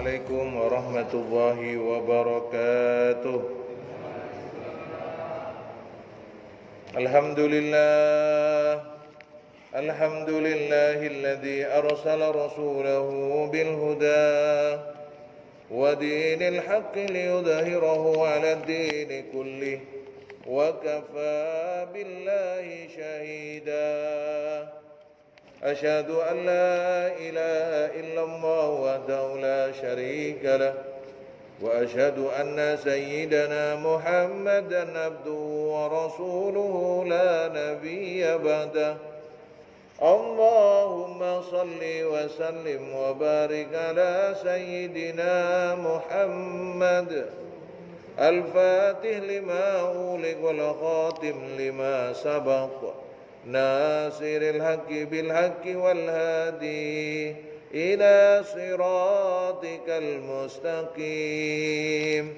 Assalamualaikum warahmatullahi wabarakatuh. Alhamdulillahilladzi arsala rasulahu bil huda wa dinil haqqi liyudhhirahu 'alad dini kullih wa kafaa billahi shahida. Asyhadu an la ilaha illallah wahdahu la syarika lah wa asyhadu anna sayyidana Muhammadan abduhu wa rasuluhu la nabiyya ba'dah. Allahumma salli wa sallim wa barik ala sayyidina Muhammad al-fatih lima uliq wal khatim lima sabaq nasiril haqqi bil haqqi wal hadi ila siratikal mustaqim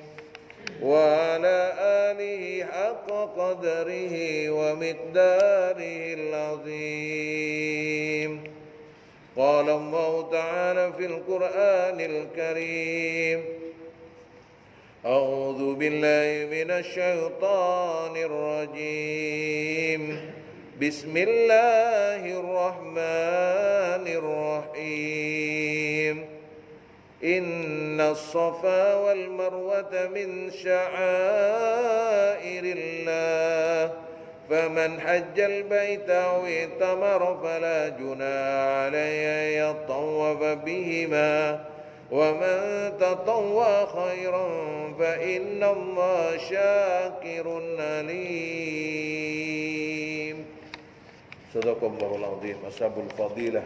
wa ala alihi haqqa qadrihi wa miqdarihil azim. Qala Allah ta'ala fil Qur'anil Karim, a'udzu billahi minasy syaithanir rajim. Bismillahirrahmanirrahim. Innas safa wal marwata min sya'airillah. Faman hajjal baita aw itamara fala junaha alayhi yatawwafa bihima. Wa man tatawwa khairan fa innallaha syakirun alim. Sadaqallahul azim. Ashabul fadilah,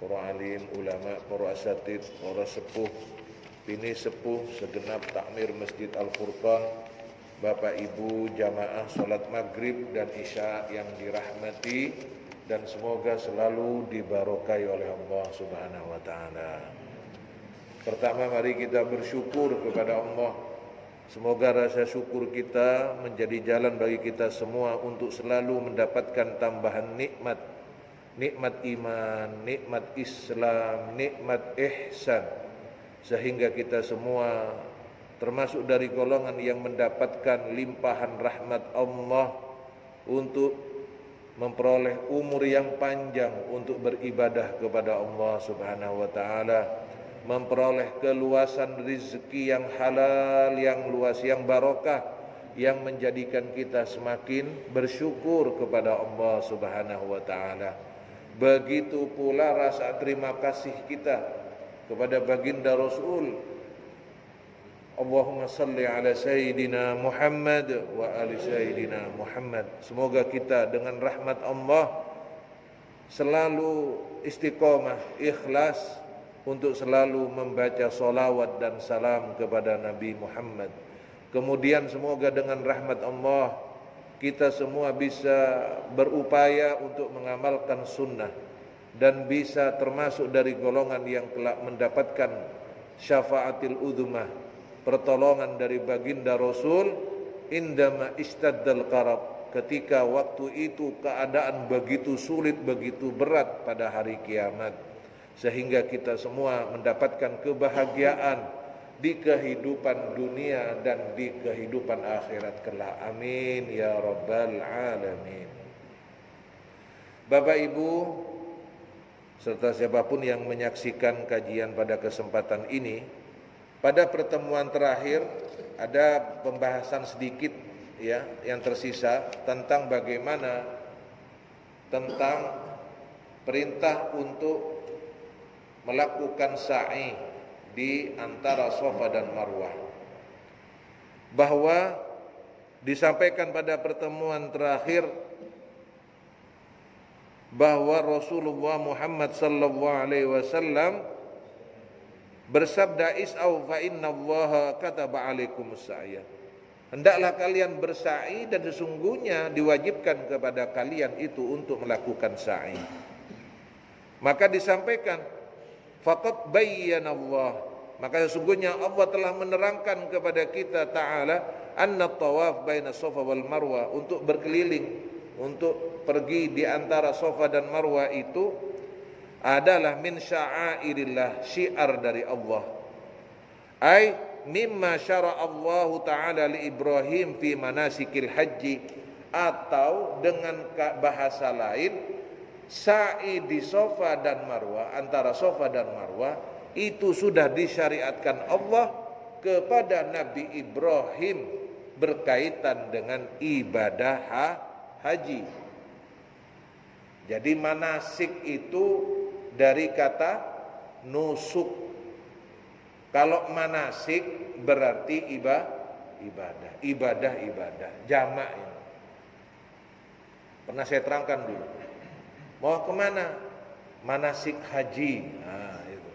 para alim, ulama, para asatid, para sepuh, bini sepuh, segenap takmir Masjid Al-Furqan, Bapak Ibu jamaah salat maghrib dan isya yang dirahmati dan semoga selalu dibarokai oleh Allah Subhanahu wa taala. Pertama, mari kita bersyukur kepada Allah. Semoga rasa syukur kita menjadi jalan bagi kita semua untuk selalu mendapatkan tambahan nikmat. Nikmat iman, nikmat Islam, nikmat ihsan. Sehingga kita semua termasuk dari golongan yang mendapatkan limpahan rahmat Allah untuk memperoleh umur yang panjang untuk beribadah kepada Allah Subhanahu wa taala, memperoleh keluasan rezeki yang halal, yang luas, yang barokah, yang menjadikan kita semakin bersyukur kepada Allah Subhanahu wa taala. Begitu pula rasa terima kasih kita kepada baginda Rasul. Allahumma salli ala sayyidina Muhammad wa ali sayyidina Muhammad. Semoga kita dengan rahmat Allah selalu istiqomah, ikhlas untuk selalu membaca salawat dan salam kepada Nabi Muhammad. Kemudian semoga dengan rahmat Allah kita semua bisa berupaya untuk mengamalkan sunnah dan bisa termasuk dari golongan yang telah mendapatkan syafaatil udhmah, pertolongan dari baginda Rasul indama istaddal qarab, ketika waktu itu keadaan begitu sulit, begitu berat pada hari kiamat, sehingga kita semua mendapatkan kebahagiaan di kehidupan dunia dan di kehidupan akhirat kelak. Amin ya rabbal alamin. Bapak Ibu serta siapapun yang menyaksikan kajian pada kesempatan ini, pada pertemuan terakhir ada pembahasan sedikit ya yang tersisa tentang bagaimana tentang perintah untuk melakukan sa'i di antara Safa dan Marwah. Bahwa disampaikan pada pertemuan terakhir bahwa Rasulullah Muhammad sallallahu alaihi wasallam bersabda, is'au fa innallaha kataba alaikumus sa'ya. Hendaklah kalian bersa'i dan sesungguhnya diwajibkan kepada kalian itu untuk melakukan sa'i. Maka disampaikan faqad bayyana Allah, maka sesungguhnya Allah telah menerangkan kepada kita ta'ala anna tawaf baina Safa wal Marwah, untuk berkeliling, untuk pergi di antara Safa dan Marwah itu adalah min sya'airillah, syiar dari Allah. Ai mimma syara Allah Ta'ala li Ibrahim fi manasikil haji, atau dengan bahasa lain, sa'i di Safa dan Marwah, antara Safa dan Marwah itu sudah disyariatkan Allah kepada Nabi Ibrahim berkaitan dengan ibadah haji. Jadi manasik itu dari kata nusuk. Kalau manasik berarti ibadah, jamak ini. Pernah saya terangkan dulu. Mau kemana? Manasik haji. Nah, itu.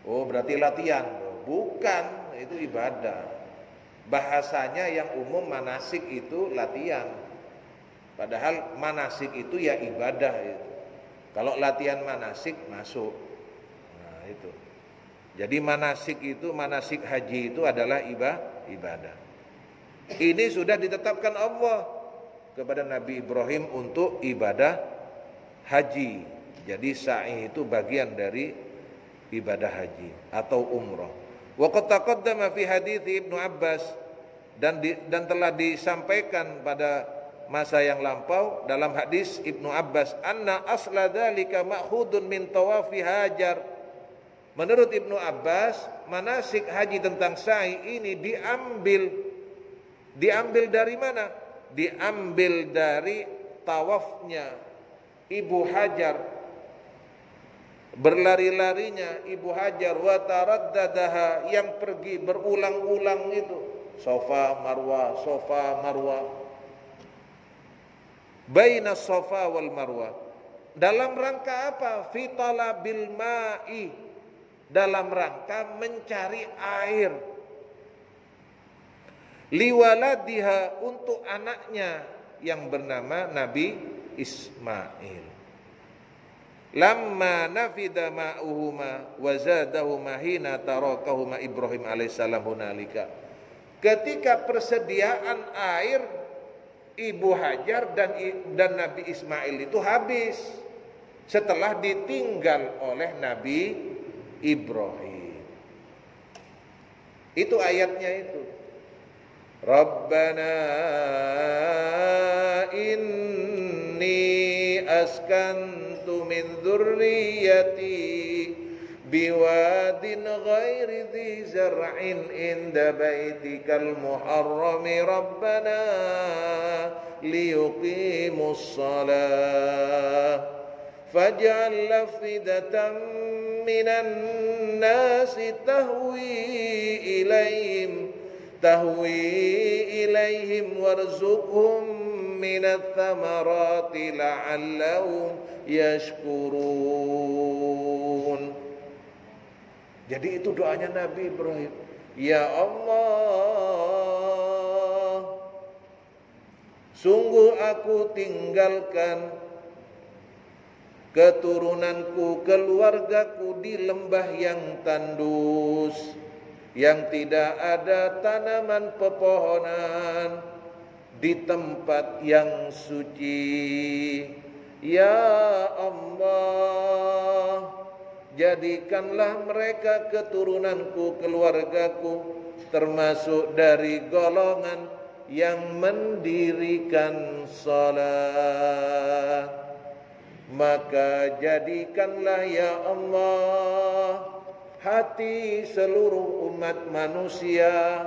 Oh, berarti latihan. Bukan, itu ibadah. Bahasanya yang umum manasik itu latihan. Padahal manasik itu ya ibadah itu. Kalau latihan manasik masuk. Nah, itu. Jadi manasik itu, manasik haji itu adalah ibadah. Ini sudah ditetapkan Allah kepada Nabi Ibrahim untuk ibadah haji. Jadi sa'i itu bagian dari ibadah haji atau umrah. Wa qad taqaddama fi hadits Ibnu Abbas, dan telah disampaikan pada masa yang lampau dalam hadis Ibnu Abbas, anna asla dzalika ma'khudun min tawafi Hajar. Menurut Ibnu Abbas, manasik haji tentang sa'i ini diambil dari mana? Diambil dari tawafnya Ibu Hajar, berlari-larinya Ibu Hajar, wa taraddadaha, yang pergi berulang-ulang itu, Safa Marwah, baina Safa wal Marwah. Dalam rangka apa? Fi talabil ma'i, dalam rangka mencari air. Liwaladiha, untuk anaknya yang bernama Nabi Ismail. Lamma nafida ma'uhuma wa zadahuma hina tarakahuma Ibrahim alaihissalam hunalika. Ketika persediaan air Ibu Hajar dan Nabi Ismail itu habis setelah ditinggal oleh Nabi Ibrahim. Itu ayatnya itu. Rabbana inni askantu min dzurriyyati biwadin ghairi dzi zar'in inda baitikal muharrami rabbana liyuqimus shalah faj'al afidatan minan nasi tahwi ilaihim warzuqhum minat thamarati la'allahum yashkurun. Jadi itu doanya Nabi Ibrahim. Ya Allah, sungguh aku tinggalkan keturunanku, keluargaku di lembah yang tandus, yang tidak ada tanaman pepohonan, di tempat yang suci. Ya Allah, jadikanlah mereka keturunanku, keluargaku, termasuk dari golongan yang mendirikan salat. Maka jadikanlah ya Allah hati seluruh umat manusia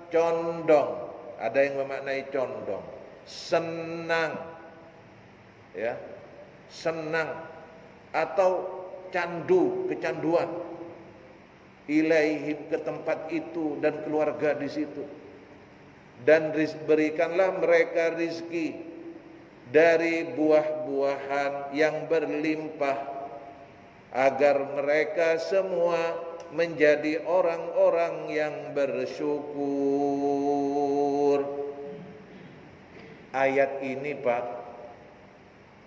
condong. Ada yang memaknai condong, senang, ya, senang atau candu, kecanduan, ilaihim, ke tempat itu dan keluarga di situ. Dan berikanlah mereka rizki dari buah-buahan yang berlimpah, agar mereka semua menjadi orang-orang yang bersyukur. Ayat ini Pak,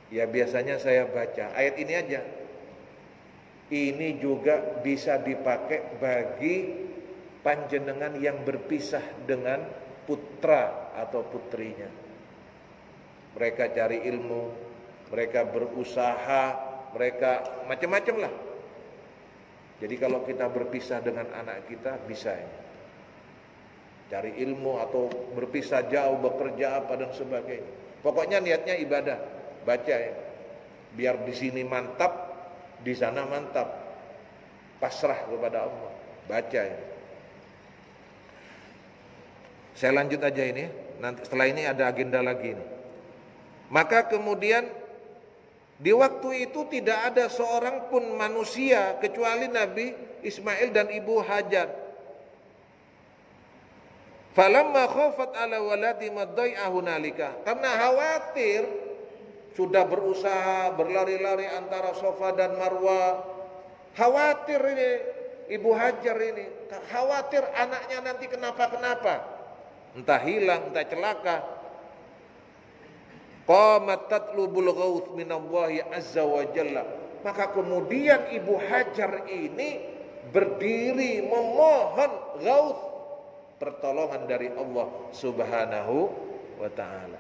ya biasanya saya baca ayat ini aja. Ini juga bisa dipakai bagi panjenengan yang berpisah dengan putra atau putrinya. Mereka cari ilmu, mereka berusaha mereka macam-macam lah. Jadi kalau kita berpisah dengan anak kita bisa ya, cari ilmu atau berpisah jauh, bekerja apa dan sebagainya. Pokoknya niatnya ibadah, baca ya. Biar di sini mantap, di sana mantap. Pasrah kepada Allah, baca ya. Saya lanjut aja ini. Nanti setelah ini ada agenda lagi nih. Maka kemudian di waktu itu tidak ada seorang pun manusia kecuali Nabi Ismail dan Ibu Hajar. Falamma khafat ala waladi maddai'ahu nalika. Karena khawatir, sudah berusaha berlari-lari antara Safa dan Marwah. Khawatir ini Ibu Hajar ini, khawatir anaknya nanti kenapa-kenapa. Entah hilang, entah celaka. Qamat tatlubul ghauth minallahi azza wa jalla. Maka kemudian Ibu Hajar ini berdiri memohon ghauth, pertolongan dari Allah Subhanahu wa ta'ala.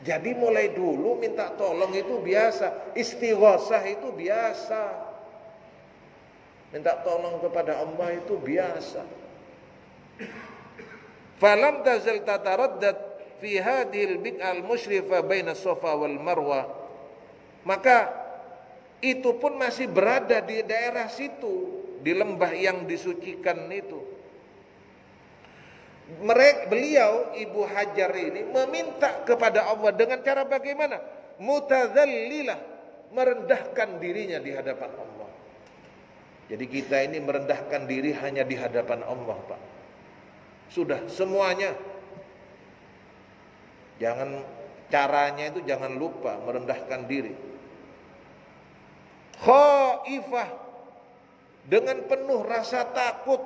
Jadi mulai dulu minta tolong itu biasa, istighosah itu biasa, minta tolong kepada Allah itu biasa. Falam tazal tataraddad fi hadhil bid'al musyrifa baina Safa wal Marwa. Maka itu pun masih berada di daerah situ, di lembah yang disucikan itu. Beliau Ibu Hajar ini meminta kepada Allah dengan cara bagaimana? Mutadzallilah, merendahkan dirinya di hadapan Allah. Jadi kita ini merendahkan diri hanya di hadapan Allah, Pak. Sudah semuanya. Jangan, caranya itu jangan lupa merendahkan diri. Khaifah, dengan penuh rasa takut.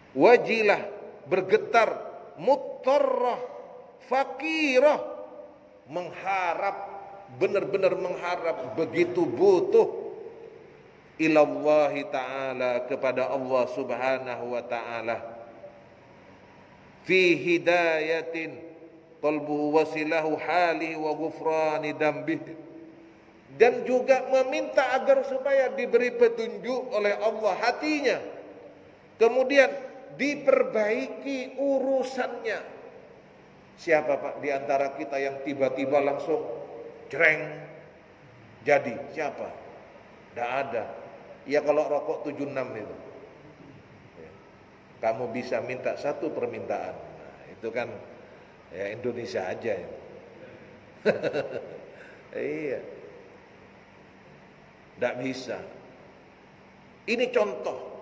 Wajilah, bergetar. Muttarrah, fakirah, mengharap, benar-benar mengharap, begitu butuh ilallahi ta'ala, kepada Allah Subhanahu wa ta'ala. Fi hidayatin qalbuhu wasilahu hali wa ghufrani dambih. Dan juga meminta agar supaya diberi petunjuk oleh Allah hatinya, kemudian diperbaiki urusannya. Siapa Pak di antara kita yang tiba-tiba langsung jreng jadi? Siapa? Tidak ada. Ya kalau rokok 76 itu, kamu bisa minta satu permintaan. Nah, itu kan ya Indonesia aja ya. Iya, tidak bisa. Ini contoh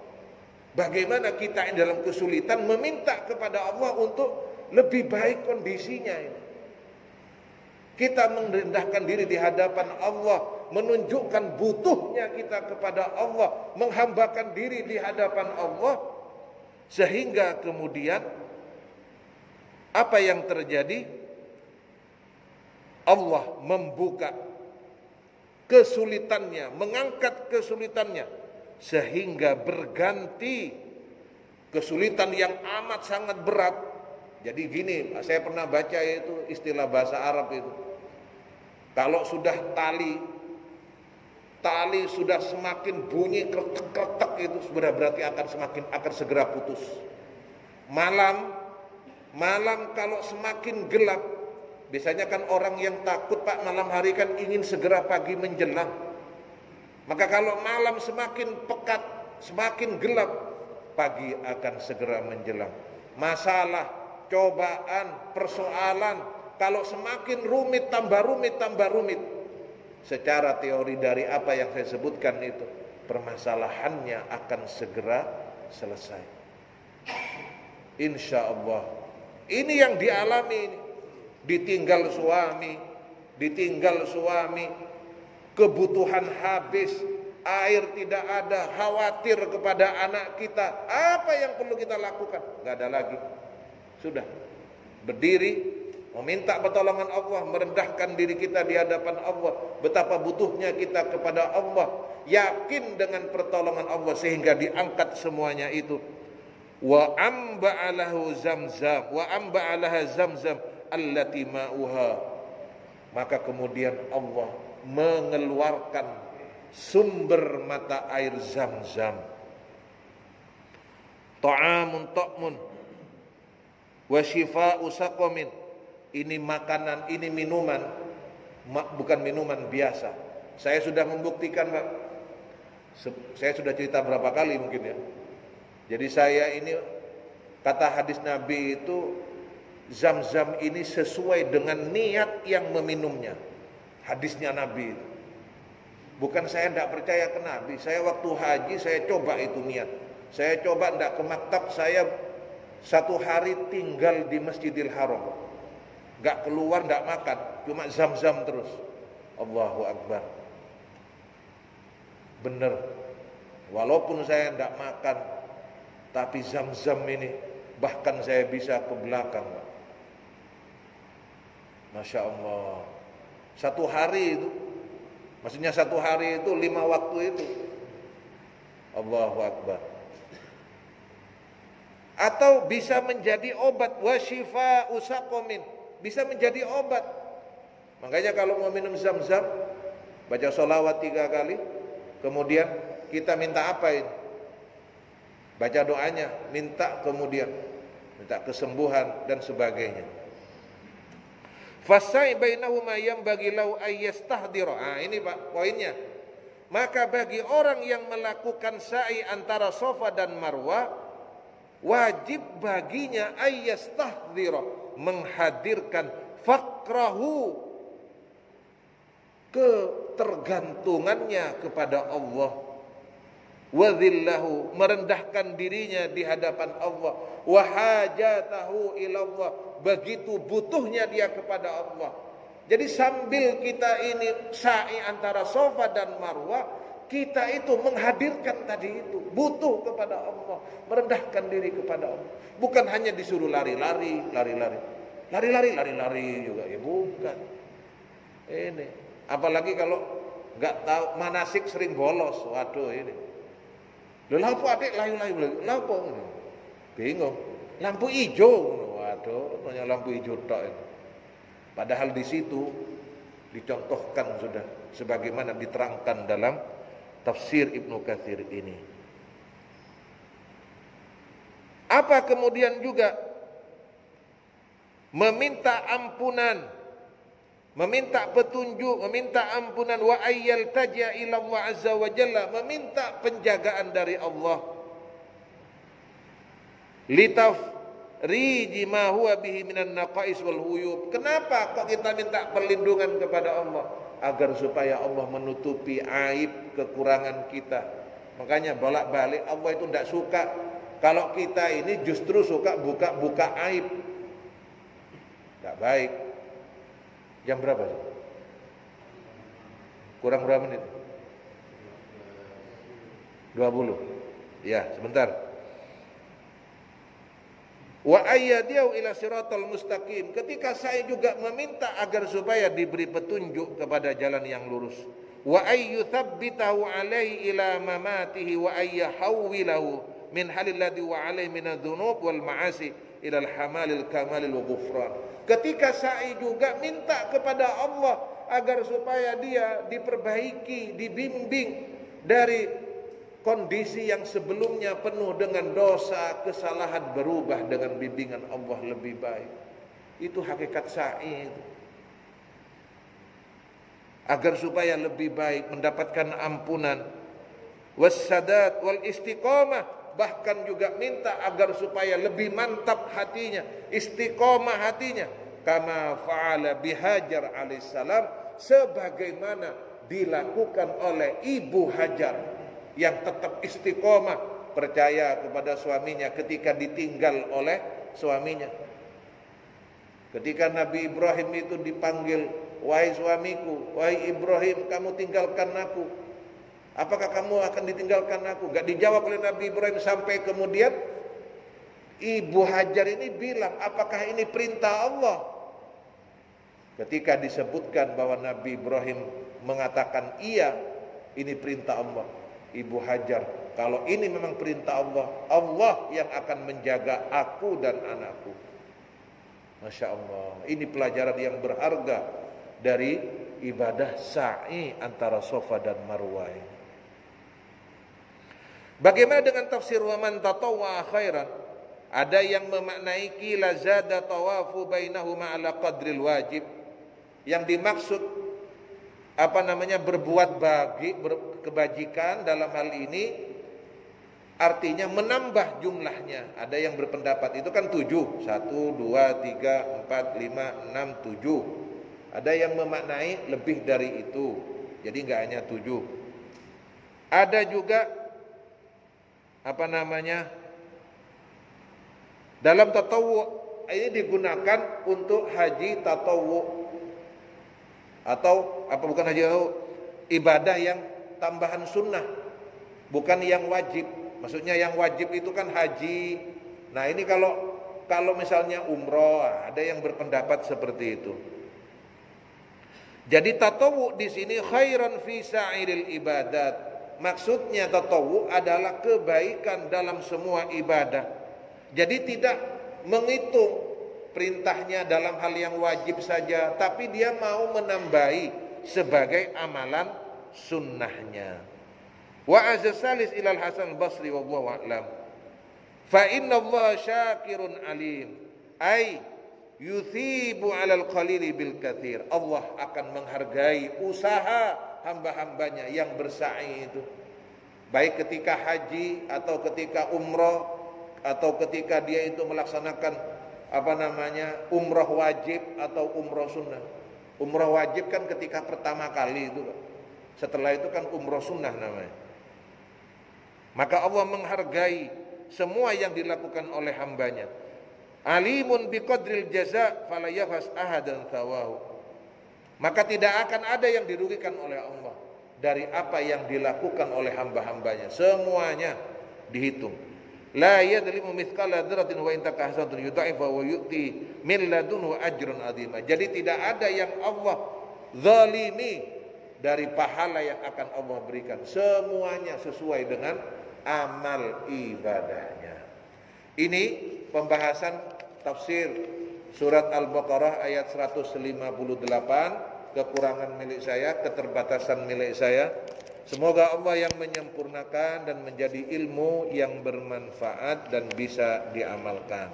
bagaimana kita yang dalam kesulitan meminta kepada Allah untuk lebih baik kondisinya ini. Kita merendahkan diri di hadapan Allah, menunjukkan butuhnya kita kepada Allah, menghambakan diri di hadapan Allah, sehingga kemudian apa yang terjadi? Allah membuka kesulitannya, mengangkat kesulitannya, sehingga berganti kesulitan yang amat sangat berat. Jadi gini, saya pernah baca itu istilah bahasa Arab itu. Kalau sudah tali sudah semakin bunyi kretek-kretek, itu sudah berarti akan segera putus. Malam kalau semakin gelap, biasanya kan orang yang takut Pak malam hari kan ingin segera pagi menjelang. Maka kalau malam semakin pekat, semakin gelap, pagi akan segera menjelang. Masalah, cobaan, persoalan, kalau semakin rumit, tambah rumit. Secara teori dari apa yang saya sebutkan itu, permasalahannya akan segera selesai. Insya Allah. Ini yang dialami ini. Ditinggal suami, kebutuhan habis, air tidak ada, khawatir kepada anak kita. Apa yang perlu kita lakukan? Gak ada lagi. Sudah, berdiri, meminta pertolongan Allah, merendahkan diri kita di hadapan Allah, betapa butuhnya kita kepada Allah, yakin dengan pertolongan Allah sehingga diangkat semuanya itu. Wa amba'alahu zamzam, wa amba'alaha zamzam allati ma'uha. Maka kemudian Allah mengeluarkan sumber mata air Zam-Zam. Ta'amun ta'mun wa syifa'u saqamin. Ini makanan, ini minuman, bukan minuman biasa. Saya sudah membuktikan, Pak. Saya sudah cerita berapa kali mungkin ya. Jadi saya ini, kata hadis Nabi itu, Zam-Zam ini sesuai dengan niat yang meminumnya. Hadisnya Nabi itu. Bukan saya tidak percaya ke Nabi. Saya waktu haji saya coba itu niat. Saya coba tidak ke maktab. Saya 1 hari tinggal di Masjidil Haram. Gak keluar, gak makan. Cuma Zam-Zam terus. Allahu Akbar. Benar. Walaupun saya tidak makan, tapi Zam-Zam ini bahkan saya bisa ke belakang. Masya Allah. 1 hari itu, maksudnya 1 hari itu 5 waktu itu. Allahu Akbar. Atau bisa menjadi obat, wa syifa'u saqamin, bisa menjadi obat. Makanya kalau mau minum Zam-Zam, baca sholawat 3 kali, kemudian kita minta apa ini? Baca doanya, minta kemudian minta kesembuhan dan sebagainya. Fasai bainahuma yanbaghi lahu ayyastahdira. Ini Pak poinnya. Maka bagi orang yang melakukan sa'i antara Safa dan Marwah, wajib baginya ayyastahdira, menghadirkan faqrahu, ketergantungannya kepada Allah, wa dhillahu, merendahkan dirinya di hadapan Allah, wa hajatahu ila Allah, begitu butuhnya dia kepada Allah. Jadi sambil kita ini sa'i antara Safa dan Marwah, kita itu menghadirkan tadi itu, butuh kepada Allah, merendahkan diri kepada Allah. Bukan hanya disuruh lari-lari juga ya, bukan. Ini apalagi kalau nggak tahu manasik sering bolos, waduh ini. Lho lampu adik layu-layu, lampu bingung. Lampu hijau, waduh, hanya lampu hijau tok ini. Padahal di situ dicontohkan sudah sebagaimana diterangkan dalam tafsir Ibnu Katsir ini. Apa kemudian juga meminta ampunan, meminta petunjuk, meminta ampunan, wa ayyal taja ila Allah azza wa jalla, meminta penjagaan dari Allah. Litafriji ma huwa bihi minan naqais wal huyub. Kenapa kok kita minta perlindungan kepada Allah? Agar supaya Allah menutupi aib kekurangan kita. Makanya bolak-balik Allah itu tidak suka kalau kita ini justru suka buka-buka aib. Tidak baik. Jam berapa sih? Kurang berapa menit? 20. Ya, sebentar. Wa ayyadiu ila siratal mustaqim. Ketika saya juga meminta agar supaya diberi petunjuk kepada jalan yang lurus. Wa ayyuthabbitahu alaihi ila mamatihi wa ayyahawwilahu min halil ladzi wa alaihi min adz-dzunub wal ma'asi ila al-hamalil kamalil wa ghufran. Ketika saya juga minta kepada Allah agar supaya dia diperbaiki, dibimbing dari kondisi yang sebelumnya penuh dengan dosa, kesalahan, berubah dengan bimbingan Allah lebih baik. Itu hakikat sa'i itu. Agar supaya lebih baik, mendapatkan ampunan. Wassadat wal istiqamah. Bahkan juga minta agar supaya lebih mantap hatinya, istiqamah hatinya. Kama fa'ala bihajar alaihissalam, sebagaimana dilakukan oleh Ibu Hajar yang tetap istiqomah, percaya kepada suaminya ketika ditinggal oleh suaminya. Ketika Nabi Ibrahim itu dipanggil, wahai suamiku, wahai Ibrahim, kamu tinggalkan aku. Apakah kamu akan ditinggalkan aku? Gak dijawab oleh Nabi Ibrahim sampai kemudian Ibu Hajar ini bilang, apakah ini perintah Allah? Ketika disebutkan bahwa Nabi Ibrahim mengatakan iya, ini perintah Allah. Ibu Hajar, kalau ini memang perintah Allah, Allah yang akan menjaga aku dan anakku. Masya Allah, ini pelajaran yang berharga dari ibadah sa'i antara Safa dan Marwah. Bagaimana dengan tafsir wa man tatawwa khairan? Ada yang memaknai qila zada tawafu bainahuma ala qadril wajib. Yang dimaksud berbuat kebajikan dalam hal ini artinya menambah jumlahnya. Ada yang berpendapat itu kan 7, 1, 2, 3, 4, 5, 6, 7. Ada yang memaknai lebih dari itu, jadi enggak hanya 7. Ada juga dalam tatawwu ini digunakan untuk haji tatawwu atau ibadah yang tambahan sunnah, bukan yang wajib. Maksudnya yang wajib itu kan haji. Nah ini kalau misalnya umroh, ada yang berpendapat seperti itu. Jadi tatawwu di sini khairan fi sa'iril ibadat. Maksudnya tatawwu adalah kebaikan dalam semua ibadah. Jadi tidak menghitung perintahnya dalam hal yang wajib saja, tapi dia mau menambahi sebagai amalan sunnahnya. Wa azasalis ilal Hasan Basri wallahu a'lam. Fa inna Allah syakirun alim. Ay yuthibu 'alal qalili bil katsir. Allah akan menghargai usaha hamba-hambanya yang bersa'i itu. Baik ketika haji atau ketika umrah atau ketika dia itu melaksanakan umrah wajib atau umrah sunnah. Umrah wajib kan ketika pertama kali itu. Setelah itu kan umrah sunnah namanya. Maka Allah menghargai semua yang dilakukan oleh hambanya. Alimun biqadril jaza fala yafas ahadan thawahu. Maka tidak akan ada yang dirugikan oleh Allah dari apa yang dilakukan oleh hamba-hambanya. Semuanya dihitung. La yadlimu mithqala dzarratin wa in takahsatun yudha'ifa wa yu'ti min ladunhu ajrun 'azima. Jadi tidak ada yang Allah zalimi dari pahala yang akan Allah berikan. Semuanya sesuai dengan amal ibadahnya. Ini pembahasan tafsir surat Al-Baqarah ayat 158, kekurangan milik saya, keterbatasan milik saya. Semoga Allah yang menyempurnakan dan menjadi ilmu yang bermanfaat dan bisa diamalkan.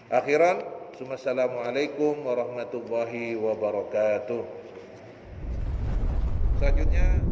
Akhiran, Assalamualaikum warahmatullahi wabarakatuh. Selanjutnya